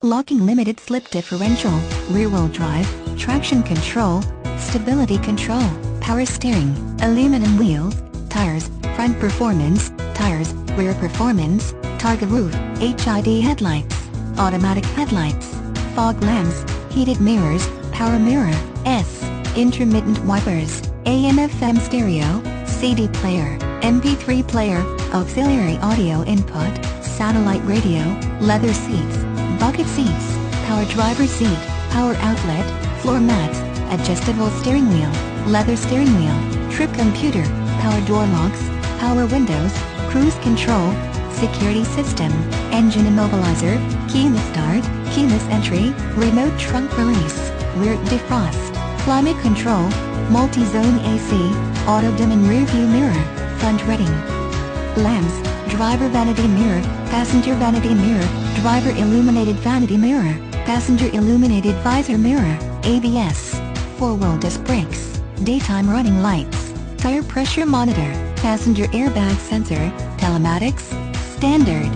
locking limited slip differential, rear-wheel drive, traction control, stability control, power steering, aluminum wheels, tires, front performance, tires, rear performance, targa roof, HID headlights, automatic headlights, fog lamps, heated mirrors, power mirror, intermittent wipers, AM/FM stereo, CD player, MP3 player, auxiliary audio input, satellite radio, leather seats, bucket seats, power driver seat, power outlet, floor mats, adjustable steering wheel, leather steering wheel, trip computer, power door locks, power windows, cruise control, security system, engine immobilizer, keyless start, keyless entry, remote trunk release, rear defrost, climate control, multi-zone AC, auto-dimming rear-view mirror, front reading lamps, driver vanity mirror, passenger vanity mirror, driver illuminated vanity mirror, passenger illuminated visor mirror, ABS, four-wheel disc brakes, daytime running lights, tire pressure monitor, passenger airbag sensor, telematics, standard.